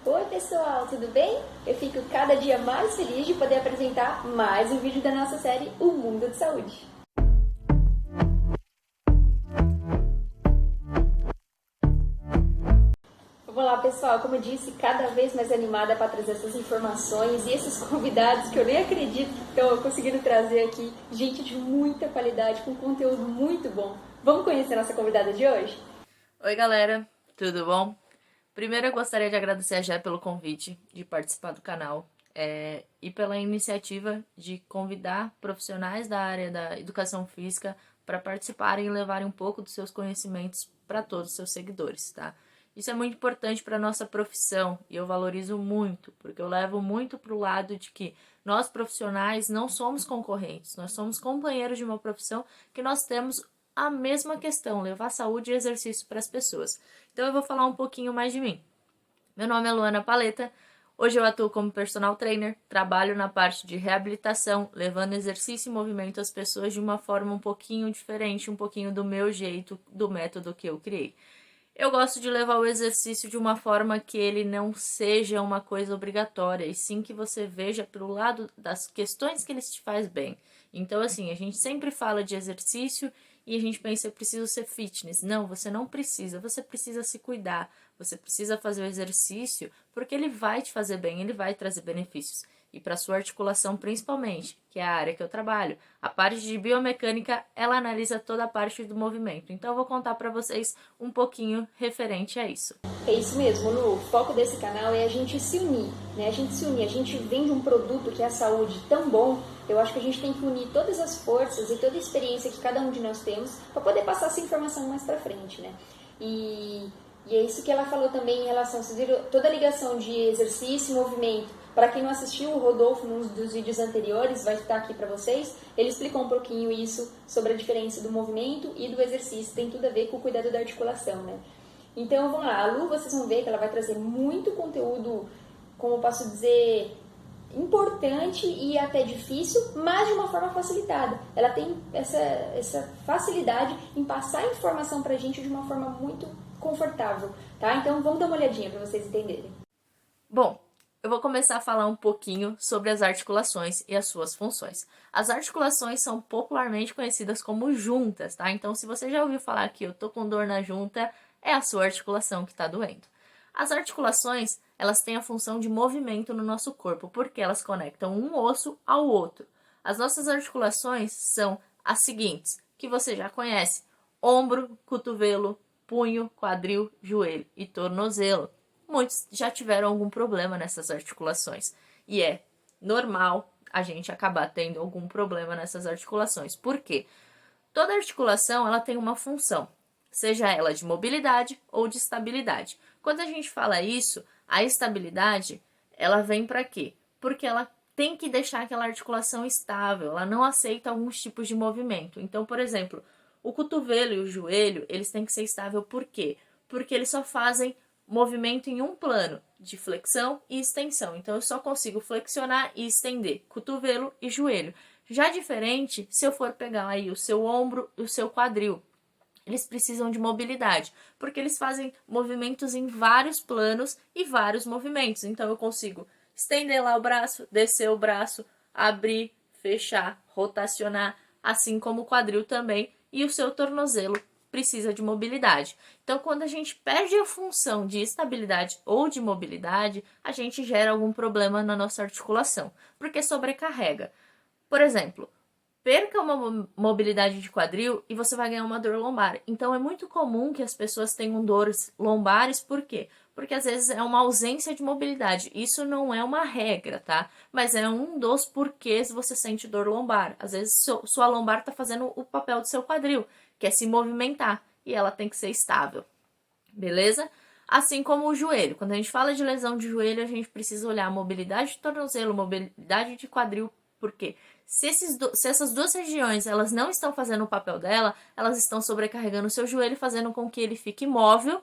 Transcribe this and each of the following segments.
Oi pessoal, tudo bem? Eu fico cada dia mais feliz de poder apresentar mais um vídeo da nossa série O Mundo de Saúde. Vamos lá pessoal, como eu disse, cada vez mais animada para trazer essas informações e esses convidados que eu nem acredito que estão conseguindo trazer aqui, gente de muita qualidade, com conteúdo muito bom. Vamos conhecer a nossa convidada de hoje? Oi galera, tudo bom? Primeiro eu gostaria de agradecer a Jé pelo convite de participar do canal e pela iniciativa de convidar profissionais da área da educação física para participarem e levarem um pouco dos seus conhecimentos para todos os seus seguidores, tá? Isso é muito importante para a nossa profissão e eu valorizo muito, porque eu levo muito para o lado de que nós profissionais não somos concorrentes, nós somos companheiros de uma profissão que nós temos a mesma questão, levar saúde e exercício para as pessoas. Então eu vou falar um pouquinho mais de mim. Meu nome é Luana Paleta, hoje eu atuo como personal trainer, trabalho na parte de reabilitação, levando exercício e movimento às pessoas de uma forma um pouquinho diferente, um pouquinho do meu jeito, do método que eu criei. Eu gosto de levar o exercício de uma forma que ele não seja uma coisa obrigatória, e sim que você veja pelo lado das questões que ele te faz bem. Então, assim, a gente sempre fala de exercício e a gente pensa, eu preciso ser fitness. Não, você não precisa, você precisa se cuidar, você precisa fazer o exercício porque ele vai te fazer bem, ele vai trazer benefícios. E para sua articulação principalmente, que é a área que eu trabalho, a parte de biomecânica, ela analisa toda a parte do movimento. Então eu vou contar para vocês um pouquinho referente a isso. É isso mesmo, Lu. O foco desse canal é a gente se unir, né? A gente vende um produto que é a saúde tão bom. Eu acho que a gente tem que unir todas as forças e toda a experiência que cada um de nós temos para poder passar essa informação mais para frente, né? E é isso que ela falou também em relação, vocês viram, toda a ligação de exercício e movimento. Para quem não assistiu, o Rodolfo, num dos vídeos anteriores, vai estar aqui para vocês, ele explicou um pouquinho isso sobre a diferença do movimento e do exercício. Tem tudo a ver com o cuidado da articulação, né? Então, vamos lá. A Lu, vocês vão ver que ela vai trazer muito conteúdo, como eu posso dizer, importante e até difícil, mas de uma forma facilitada. Ela tem essa facilidade em passar a informação pra gente de uma forma muito confortável, tá? Então, vamos dar uma olhadinha para vocês entenderem. Bom, eu vou começar a falar um pouquinho sobre as articulações e as suas funções. As articulações são popularmente conhecidas como juntas, tá? Então, se você já ouviu falar que eu tô com dor na junta, é a sua articulação que está doendo. As articulações, elas têm a função de movimento no nosso corpo, porque elas conectam um osso ao outro. As nossas articulações são as seguintes, que você já conhece: ombro, cotovelo, punho, quadril, joelho e tornozelo. Muitos já tiveram algum problema nessas articulações e é normal a gente acabar tendo algum problema nessas articulações. Por quê? Toda articulação ela tem uma função, seja ela de mobilidade ou de estabilidade. Quando a gente fala isso, a estabilidade, ela vem para quê? Porque ela tem que deixar aquela articulação estável, ela não aceita alguns tipos de movimento. Então, por exemplo, o cotovelo e o joelho, eles têm que ser estável por quê? Porque eles só fazem movimento em um plano, de flexão e extensão. Então, eu só consigo flexionar e estender cotovelo e joelho. Já diferente, se eu for pegar aí o seu ombro e o seu quadril, eles precisam de mobilidade, porque eles fazem movimentos em vários planos e vários movimentos. Então eu consigo estender lá o braço, descer o braço, abrir, fechar, rotacionar, assim como o quadril também, e o seu tornozelo precisa de mobilidade. Então, quando a gente perde a função de estabilidade ou de mobilidade, a gente gera algum problema na nossa articulação, porque sobrecarrega. Por exemplo, perca uma mobilidade de quadril e você vai ganhar uma dor lombar. Então é muito comum que as pessoas tenham dores lombares, por quê? Porque às vezes é uma ausência de mobilidade. Isso não é uma regra, tá? Mas é um dos porquês você sente dor lombar. Às vezes sua lombar está fazendo o papel do seu quadril, que é se movimentar, e ela tem que ser estável. Beleza? Assim como o joelho. Quando a gente fala de lesão de joelho, a gente precisa olhar a mobilidade de tornozelo, mobilidade de quadril, porque se essas duas regiões elas não estão fazendo o papel dela, elas estão sobrecarregando o seu joelho, fazendo com que ele fique móvel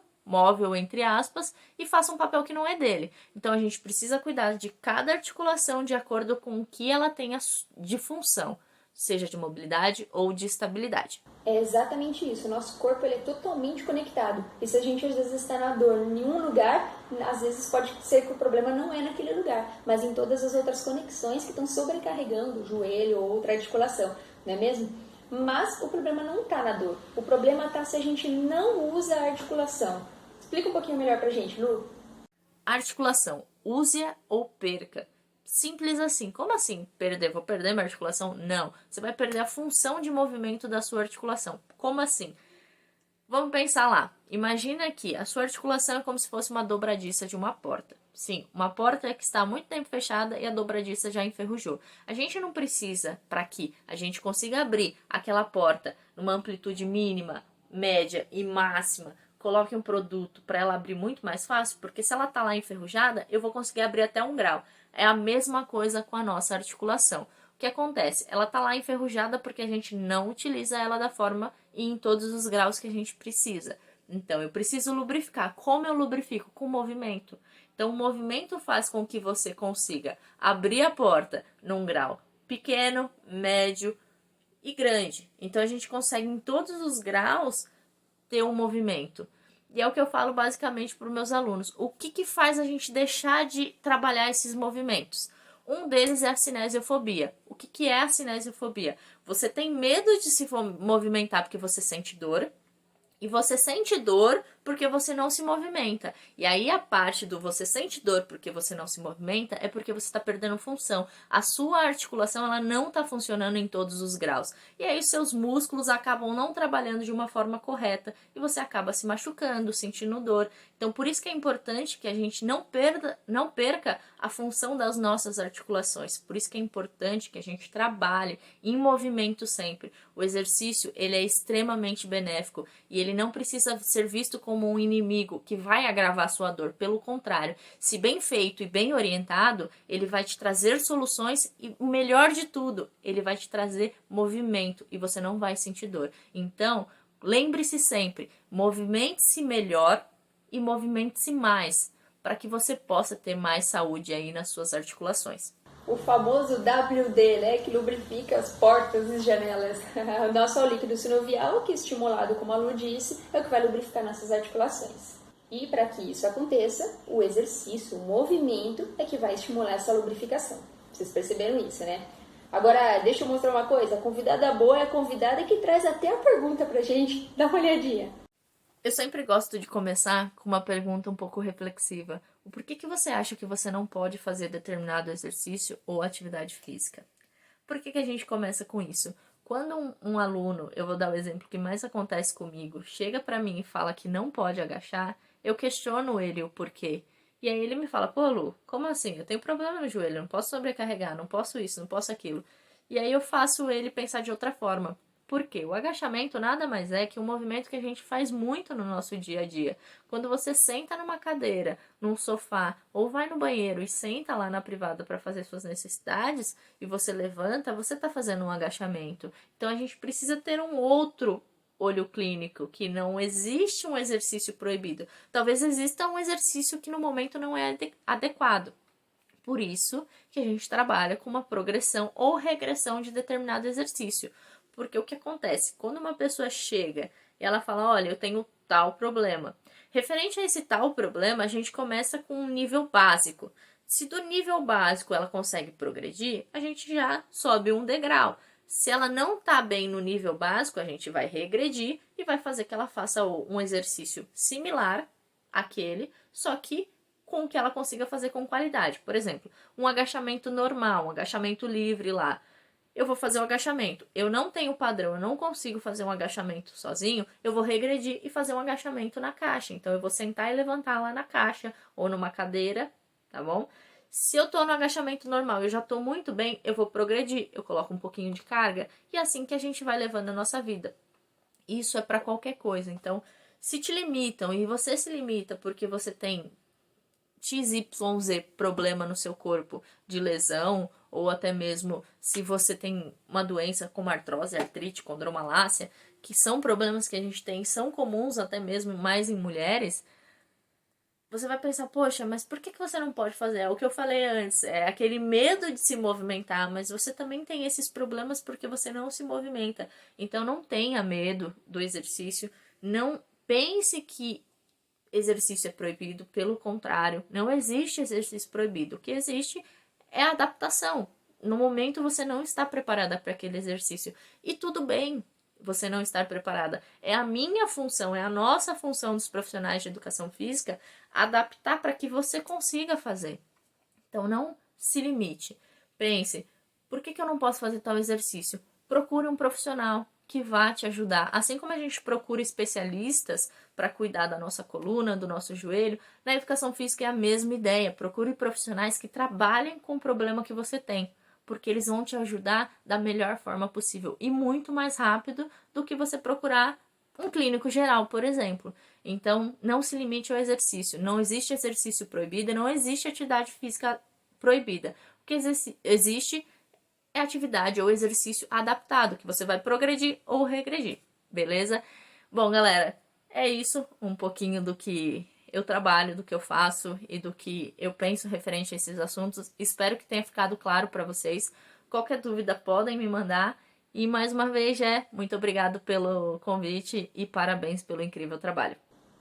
entre aspas, e faça um papel que não é dele. Então a gente precisa cuidar de cada articulação de acordo com o que ela tenha de função. seja de mobilidade ou de estabilidade. É exatamente isso, o nosso corpo ele é totalmente conectado. E se a gente às vezes está na dor em um lugar, às vezes pode ser que o problema não é naquele lugar, mas em todas as outras conexões que estão sobrecarregando o joelho ou outra articulação, não é mesmo? Mas o problema não está na dor, o problema está se a gente não usa a articulação. Explica um pouquinho melhor pra gente, Lu. Articulação, use-a ou perca. Simples assim. Como assim perder? Vou perder minha articulação? Não. Você vai perder a função de movimento da sua articulação. Como assim? Vamos pensar lá. Imagina que a sua articulação é como se fosse uma dobradiça de uma porta. Sim, uma porta que está há muito tempo fechada e a dobradiça já enferrujou. A gente não precisa, para que a gente consiga abrir aquela porta numa amplitude mínima, média e máxima, coloque um produto para ela abrir muito mais fácil, porque se ela está lá enferrujada, eu vou conseguir abrir até 1 grau. É a mesma coisa com a nossa articulação. O que acontece? Ela está lá enferrujada porque a gente não utiliza ela da forma e em todos os graus que a gente precisa. Então, eu preciso lubrificar. Como eu lubrifico? Com movimento. Então, o movimento faz com que você consiga abrir a porta num grau pequeno, médio e grande. Então, a gente consegue em todos os graus ter um movimento. E é o que eu falo basicamente para os meus alunos. O que faz a gente deixar de trabalhar esses movimentos? Um deles é a cinesiofobia. O que é a cinesiofobia? Você tem medo de se movimentar porque você sente dor. E você sente dor porque você não se movimenta. E aí a parte do você sente dor porque você não se movimenta é porque você está perdendo função. A sua articulação ela não está funcionando em todos os graus. E aí os seus músculos acabam não trabalhando de uma forma correta e você acaba se machucando, sentindo dor. Então por isso que é importante que a gente não perca a função das nossas articulações. Por isso que é importante que a gente trabalhe em movimento sempre. O exercício ele é extremamente benéfico e ele não precisa ser visto como um inimigo que vai agravar sua dor. Pelo contrário, se bem feito e bem orientado, ele vai te trazer soluções e o melhor de tudo, ele vai te trazer movimento e você não vai sentir dor. Então, lembre-se sempre, movimente-se melhor e movimente-se mais, para que você possa ter mais saúde aí nas suas articulações. O famoso WD, né, que lubrifica as portas e janelas. O nosso líquido sinovial, que estimulado, como a Lu disse, é o que vai lubrificar nossas articulações. E para que isso aconteça, o exercício, o movimento é que vai estimular essa lubrificação. Vocês perceberam isso, né? Agora, deixa eu mostrar uma coisa. A convidada boa é a convidada que traz até a pergunta pra gente. Dá uma olhadinha. Eu sempre gosto de começar com uma pergunta um pouco reflexiva. O porquê que você acha que você não pode fazer determinado exercício ou atividade física? Por que a gente começa com isso? Quando um aluno, eu vou dar o exemplo que mais acontece comigo, chega para mim e fala que não pode agachar, eu questiono ele o porquê. E aí ele me fala, pô Lu, como assim? Eu tenho problema no joelho, não posso sobrecarregar, não posso isso, não posso aquilo. E aí eu faço ele pensar de outra forma. Por quê? O agachamento nada mais é que um movimento que a gente faz muito no nosso dia a dia. Quando você senta numa cadeira, num sofá, ou vai no banheiro e senta lá na privada para fazer suas necessidades, e você levanta, você está fazendo um agachamento. Então a gente precisa ter um outro olho clínico, que não existe um exercício proibido. Talvez exista um exercício que no momento não é adequado. Por isso que a gente trabalha com uma progressão ou regressão de determinado exercício. Porque o que acontece? Quando uma pessoa chega e ela fala, olha, eu tenho tal problema. Referente a esse tal problema, a gente começa com um nível básico. Se do nível básico ela consegue progredir, a gente já sobe um degrau. Se ela não está bem no nível básico, a gente vai regredir e vai fazer que ela faça um exercício similar àquele, só que com o que ela consiga fazer com qualidade. Por exemplo, um agachamento normal, um agachamento livre lá. Eu vou fazer o agachamento. Eu não tenho padrão, eu não consigo fazer um agachamento sozinho, eu vou regredir e fazer um agachamento na caixa. Então, eu vou sentar e levantar lá na caixa ou numa cadeira, tá bom? Se eu tô no agachamento normal e eu já tô muito bem, eu vou progredir. Eu coloco um pouquinho de carga e é assim que a gente vai levando a nossa vida. Isso é para qualquer coisa. Então, se te limitam e você se limita porque você tem XYZ problema no seu corpo de lesão, ou até mesmo se você tem uma doença como artrose, artrite, condromalácia, que são problemas que a gente tem, são comuns até mesmo mais em mulheres, você vai pensar, poxa, mas por que você não pode fazer? É o que eu falei antes, é aquele medo de se movimentar, mas você também tem esses problemas porque você não se movimenta. Então não tenha medo do exercício, não pense que exercício é proibido, pelo contrário, não existe exercício proibido. O que existe é a adaptação. No momento você não está preparada para aquele exercício. E tudo bem você não estar preparada. É a minha função, é a nossa função dos profissionais de educação física adaptar para que você consiga fazer. Então não se limite. Pense, por que eu não posso fazer tal exercício? Procure um profissional que vá te ajudar. Assim como a gente procura especialistas para cuidar da nossa coluna, do nosso joelho, na educação física é a mesma ideia. Procure profissionais que trabalhem com o problema que você tem, porque eles vão te ajudar da melhor forma possível e muito mais rápido do que você procurar um clínico geral, por exemplo. Então, não se limite ao exercício. Não existe exercício proibido, não existe atividade física proibida. O que existe é atividade ou exercício adaptado, que você vai progredir ou regredir, beleza? Bom, galera, é isso, um pouquinho do que eu trabalho, do que eu faço e do que eu penso referente a esses assuntos. Espero que tenha ficado claro para vocês. Qualquer dúvida podem me mandar. E mais uma vez, muito obrigado pelo convite e parabéns pelo incrível trabalho.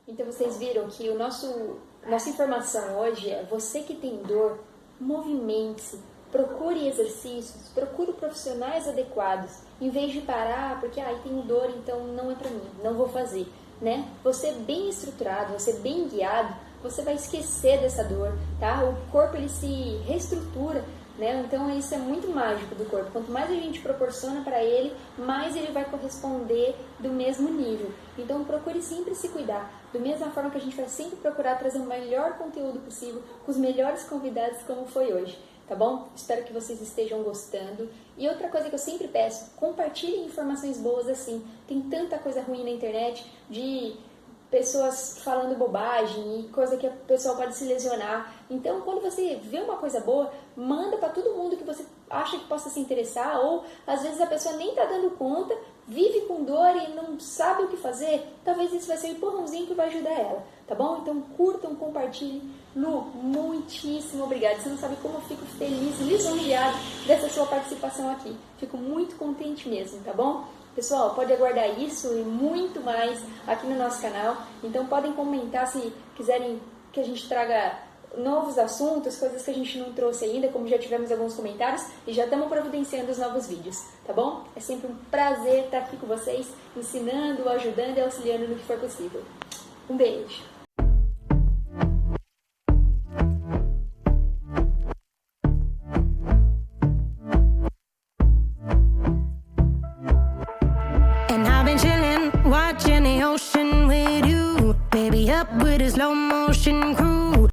Então vocês viram que nossa informação hoje é: você que tem dor, movimente-se, procure exercícios, procure profissionais adequados, em vez de parar porque tenho dor, então não é para mim, não vou fazer, né? Você bem estruturado, você bem guiado, você vai esquecer dessa dor, tá? O corpo ele se reestrutura, né? Então isso é muito mágico do corpo. Quanto mais a gente proporciona para ele, mais ele vai corresponder do mesmo nível. Então procure sempre se cuidar, da mesma forma que a gente vai sempre procurar trazer o melhor conteúdo possível, com os melhores convidados, como foi hoje. Tá bom? Espero que vocês estejam gostando. E outra coisa que eu sempre peço, compartilhem informações boas assim. Tem tanta coisa ruim na internet, de pessoas falando bobagem e coisa que a pessoa pode se lesionar. Então, quando você vê uma coisa boa, manda para todo mundo que você acha que possa se interessar, ou às vezes a pessoa nem tá dando conta, vive com dor e não sabe o que fazer. Talvez isso vai ser um empurrãozinho que vai ajudar ela, tá bom? Então, curtam, compartilhem. Lu, muitíssimo obrigada. Você não sabe como eu fico feliz, lisonjeada dessa sua participação aqui. Fico muito contente mesmo, tá bom? Pessoal, pode aguardar isso e muito mais aqui no nosso canal. Então podem comentar se quiserem que a gente traga novos assuntos, coisas que a gente não trouxe ainda, como já tivemos alguns comentários, e já estamos providenciando os novos vídeos, tá bom? É sempre um prazer estar aqui com vocês, ensinando, ajudando e auxiliando no que for possível. Um beijo!